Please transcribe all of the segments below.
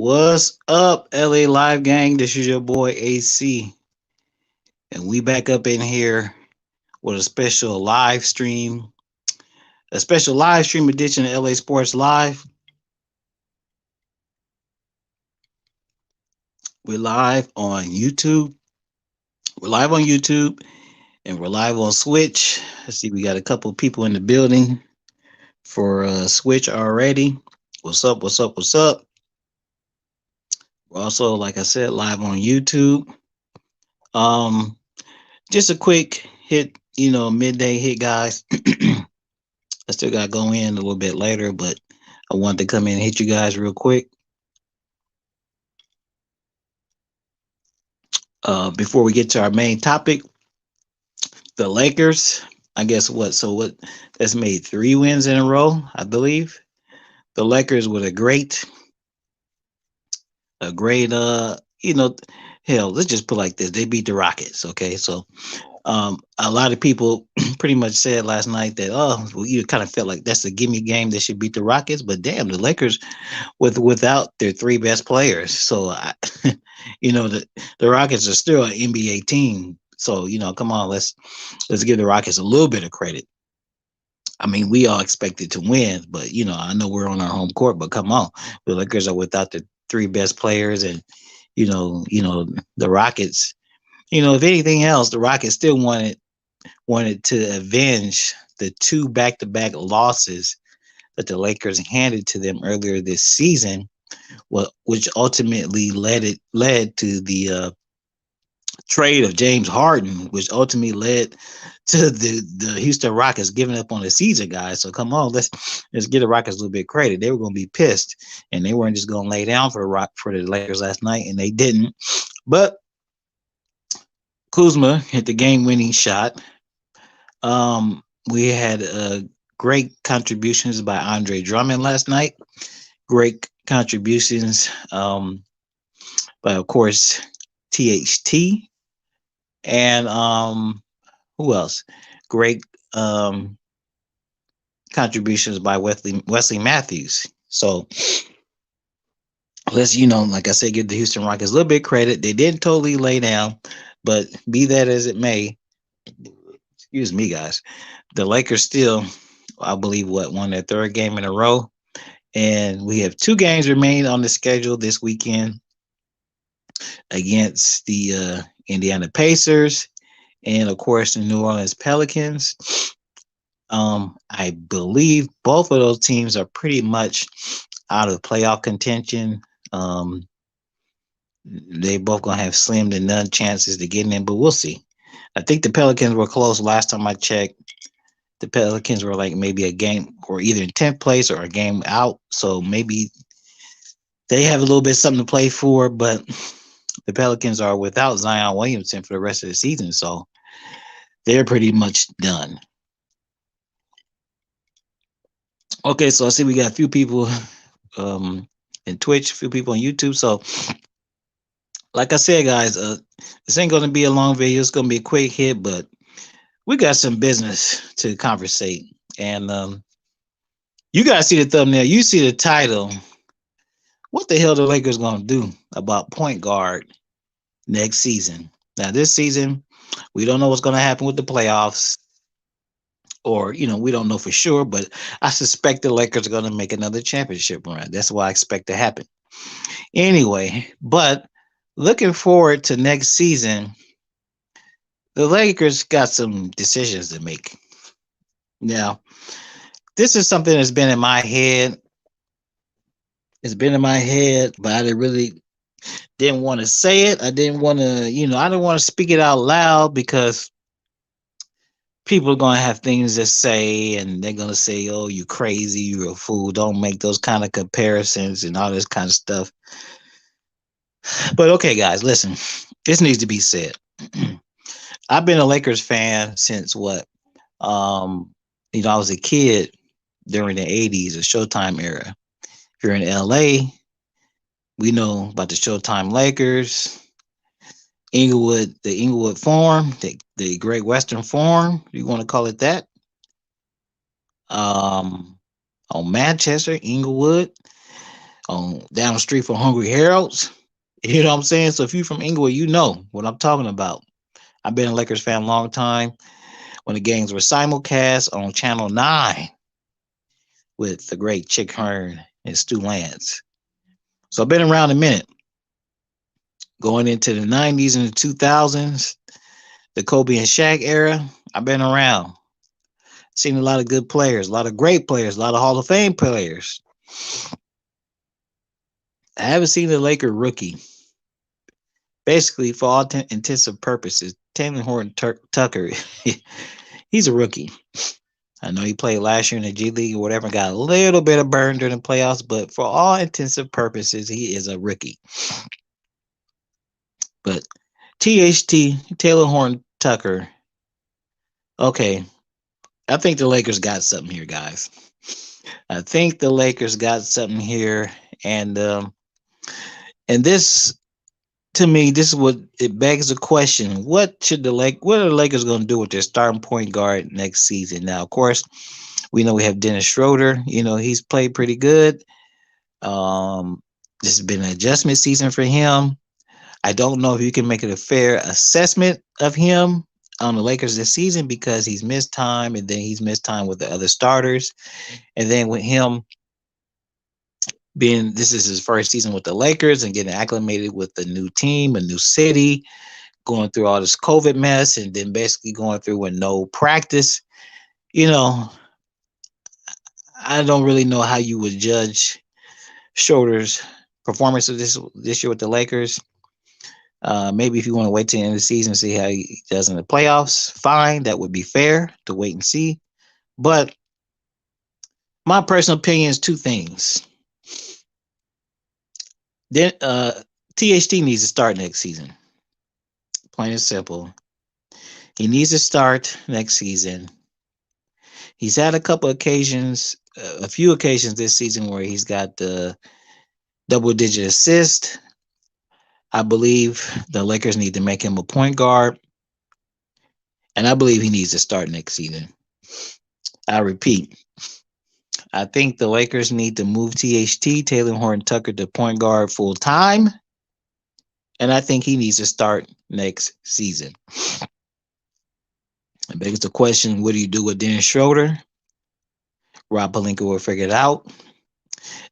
What's up, LA Live Gang? This is your boy AC, and we back up in here with a special live stream edition of LA Sports Live. We're live on YouTube. We're live on YouTube, and we're live on Switch. Let's see, we got a couple people in the building for Switch already. What's up? What's up? What's up? We're also, like I said, live on YouTube. Um, just a quick hit, midday hit, guys. I still got to go in a little bit later, but I wanted to come in and hit you guys real quick. Before we get to our main topic, the Lakers, I guess what? So what? That's made 3 wins in a row, I believe. The Lakers with a great, hell, let's just put it like this. They beat the Rockets. Okay. So a lot of people pretty much said last night that well, you kind of felt like that's a gimme game that should beat the Rockets, but damn, the Lakers without their 3 best players. So the Rockets are still an NBA team. So come on, let's give the Rockets a little bit of credit. I mean, we all expected to win, but I know we're on our home court, but come on, the Lakers are without the 3 best players, and the Rockets. If anything else, the Rockets still wanted to avenge the 2 back-to-back losses that the Lakers handed to them earlier this season, which ultimately led to the trade of James Harden, which ultimately led to the Houston Rockets giving up on the season, guys. So come on, let's give the Rockets a little bit of credit. They were going to be pissed, and they weren't just going to lay down for the Lakers last night, and they didn't. But Kuzma hit the game-winning shot. We had great contributions by Andre Drummond last night. Great contributions by, of course, THT. And who else? Great contributions by Wesley Matthews. So let's, like I said, give the Houston Rockets a little bit of credit. They didn't totally lay down, but be that as it may, excuse me, guys, the Lakers still, I believe, won their 3rd game in a row. And we have 2 games remaining on the schedule this weekend against the Indiana Pacers and, of course, the New Orleans Pelicans. I believe both of those teams are pretty much out of playoff contention. They both going to have slim to none chances to get in, but we'll see. I think the Pelicans were close last time I checked. The Pelicans were like maybe a game or either in 10th place or a game out. So maybe they have a little bit something to play for, but the Pelicans are without Zion Williamson for the rest of the season. So they're pretty much done. Okay, so I see we got a few people in Twitch, a few people on YouTube. So like I said, guys, this ain't going to be a long video. It's going to be a quick hit, but we got some business to conversate. And you guys see the thumbnail. You see the title. What the hell the Lakers going to do about point guard next season? Now, this season, we don't know what's going to happen with the playoffs. Or, we don't know for sure, but I suspect the Lakers are going to make another championship run. That's what I expect to happen. Anyway, but looking forward to next season, the Lakers got some decisions to make. Now, this is something that's been in my head. It's been in my head, but I didn't want to say it. I didn't want to, I didn't want to speak it out loud because people are going to have things to say, and they're going to say, oh, you crazy, you're a fool, don't make those kind of comparisons and all this kind of stuff. But okay, guys, listen, this needs to be said. I've been a Lakers fan since what? I was a kid during the 80s, the Showtime era. If you're in LA, we know about the Showtime Lakers, the Inglewood Forum, the Great Western Forum, you want to call it that. On Manchester, Inglewood. on down the street from Hungry Harold's. You know what I'm saying? So if you're from Inglewood, you know what I'm talking about. I've been a Lakers fan a long time when the games were simulcast on Channel 9 with the great Chick Hearn and Stu Lance. So I've been around a minute. Going into the 90s and the 2000s, the Kobe and Shaq era, I've been around. Seen a lot of good players, a lot of great players, a lot of Hall of Fame players. I haven't seen the Laker rookie. Basically, for all intensive purposes, Taylor Horton Tucker, he's a rookie. I know he played last year in the G League or whatever, got a little bit of burn during the playoffs, but for all intensive purposes, he is a rookie. But THT, Taylor Horton Tucker, okay, I think the Lakers got something here, guys. I think the Lakers got something here, and this to me, this is what it begs the question: what are the Lakers going to do with their starting point guard next season? Now, of course, we know we have Dennis Schroeder. You know he's played pretty good. This has been an adjustment season for him. I don't know if you can make it a fair assessment of him on the Lakers this season because he's missed time and then he's missed time with the other starters. And then with him being this is his first season with the Lakers and getting acclimated with the new team, a new city, going through all this COVID mess, and then basically going through with no practice. You know, I don't really know how you would judge Schroeder's performance of this year with the Lakers. Maybe if you want to wait till the end of the season and see how he does in the playoffs, fine. That would be fair to wait and see. But my personal opinion is two things. Then THT needs to start next season. Plain and simple. He needs to start next season. He's had a couple occasions, a few occasions this season where he's got the double-digit assist. I believe the Lakers need to make him a point guard, and I believe he needs to start next season. I repeat, I think the Lakers need to move THT, Taylor Horton Tucker, to point guard full time, and I think he needs to start next season. It begs the question, what do you do with Dennis Schroeder? Rob Pelinka will figure it out.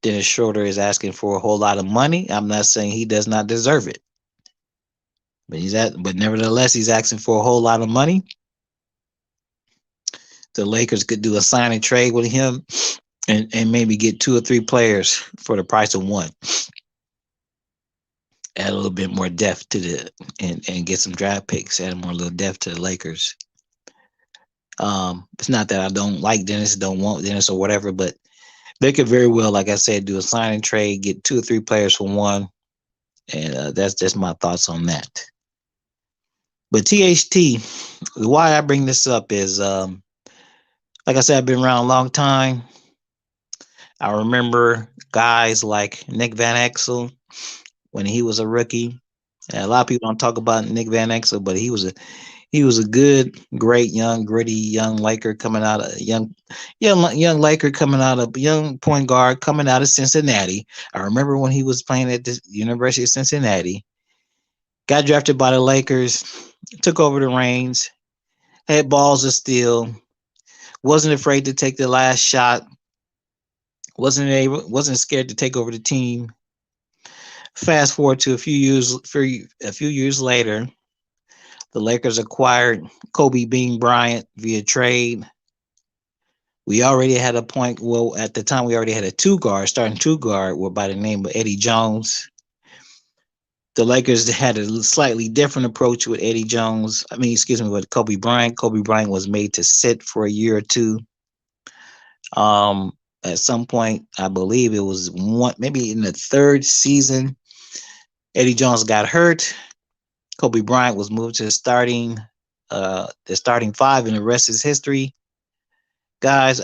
Dennis Schroeder is asking for a whole lot of money. I'm not saying he does not deserve it. But nevertheless, he's asking for a whole lot of money. The Lakers could do a sign and trade with him and maybe get 2 or 3 players for the price of one. Add a little bit more depth to and get some draft picks, add more little depth to the Lakers. It's not that I don't like Dennis, don't want Dennis or whatever, but they could very well, like I said, do a sign and trade, get 2 or 3 players for one. And that's just my thoughts on that. But THT, why I bring this up is, like I said, I've been around a long time. I remember guys like Nick Van Exel when he was a rookie. And a lot of people don't talk about Nick Van Exel, but he was a good, great, young, gritty, young Laker coming out of young Laker coming out of young point guard coming out of Cincinnati. I remember when he was playing at the University of Cincinnati. Got drafted by the Lakers, took over the reins, had balls of steel, wasn't afraid to take the last shot, wasn't scared to take over the team. Fast forward to a few years later, the Lakers acquired Kobe Bean Bryant via trade. We already had at the time we already had a starting two guard by the name of Eddie Jones. The Lakers had a slightly different approach with Eddie Jones. With Kobe Bryant. Kobe Bryant was made to sit for a year or two. At some point, I believe it was maybe in the 3rd season, Eddie Jones got hurt. Kobe Bryant was moved to the starting 5, and the rest is history. Guys,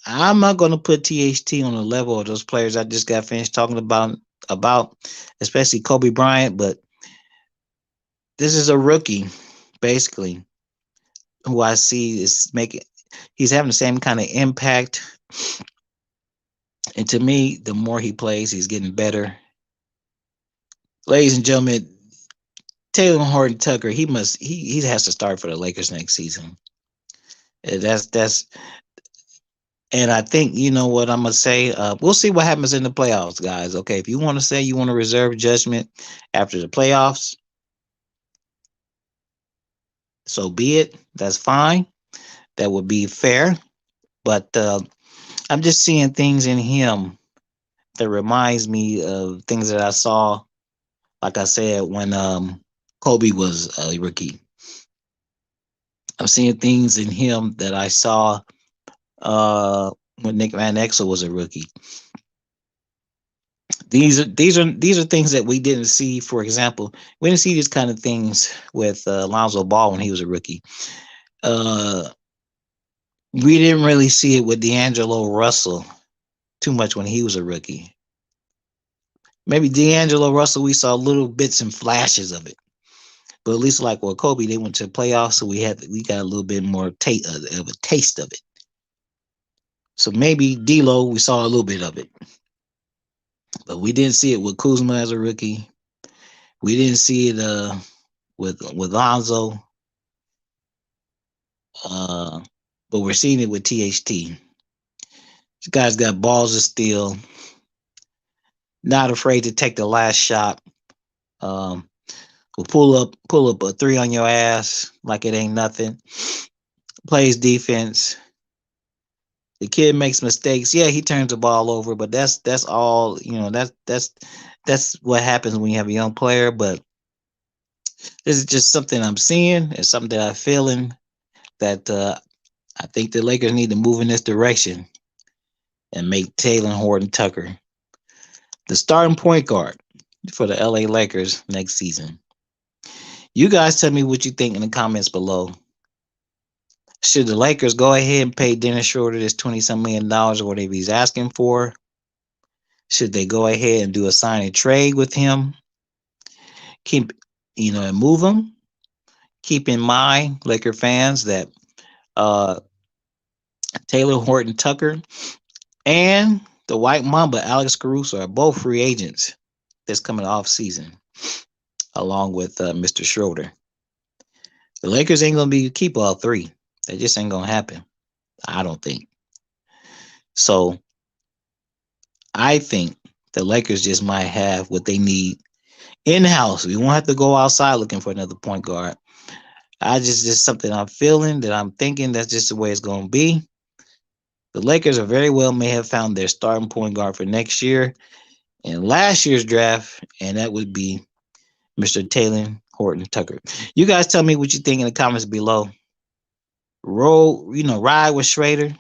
I'm not going to put THT on the level of those players I just got finished talking about, especially Kobe Bryant, but this is a rookie, basically, who I see is he's having the same kind of impact And to me, the more he plays, he's getting better. Ladies and gentlemen, Taylor Horton Tucker, he has to start for the Lakers next season. That's and I think you know what I'm gonna say. We'll see what happens in the playoffs, guys. Okay, if you want to say you want to reserve judgment after the playoffs, so be it. That's fine. That would be fair. But I'm just seeing things in him that reminds me of things that I saw, like I said, when Kobe was a rookie. I'm seeing things in him that I saw uh, when Nick Van Exel was a rookie. These are things that we didn't see. For example, we didn't see these kind of things with Lonzo Ball when he was a rookie. Uh, we didn't really see it with D'Angelo Russell too much when he was a rookie. Maybe D'Angelo Russell, we saw little bits and flashes of it, but at least like with Kobe, they went to the playoffs, so we got a little bit more of a taste of it. So maybe D'Lo, we saw a little bit of it, but we didn't see it with Kuzma as a rookie. We didn't see it with Lonzo, uh, but we're seeing it with THT. This guy's got balls of steel, not afraid to take the last shot. Um, will pull up a three on your ass like it ain't nothing. Plays defense. The kid makes mistakes. Yeah, he turns the ball over, but that's all. You know, that's what happens when you have a young player. But this is just something I'm seeing. It's something that I'm feeling that I think the Lakers need to move in this direction and make Taylor Horton Tucker the starting point guard for the LA Lakers next season. You guys tell me what you think in the comments below. Should the Lakers go ahead and pay Dennis Schroeder this 20 some $1 million or whatever he's asking for? Should they go ahead and do a sign and trade with him? Keep, and move him? Keep in mind, Laker fans, that uh, Taylor Horton Tucker and the White Mamba, Alex Caruso, are both free agents that's coming off season, along with Mr. Schroeder. The Lakers ain't gonna be keep all three. That just ain't gonna happen. I don't think. So I think the Lakers just might have what they need in house. We won't have to go outside looking for another point guard. I just something I'm feeling that I'm thinking that's just the way it's gonna be. The Lakers are very well may have found their starting point guard for next year in last year's draft, and that would be Mr. Taylor Horton Tucker. You guys tell me what you think in the comments below. Roll, ride with Schrader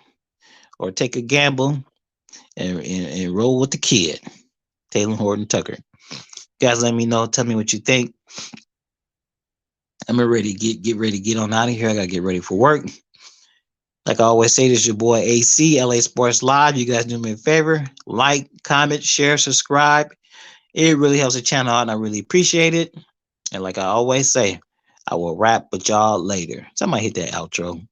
or take a gamble and roll with the kid, Taylor Horton Tucker. Guys, let me know. Tell me what you think. I'm ready to get ready to get on out of here. I gotta get ready for work. Like I always say, this is your boy AC, LA Sports Live. You guys do me a favor. Like, comment, share, subscribe. It really helps the channel out, and I really appreciate it. And like I always say, I will rap with y'all later. Somebody hit that outro.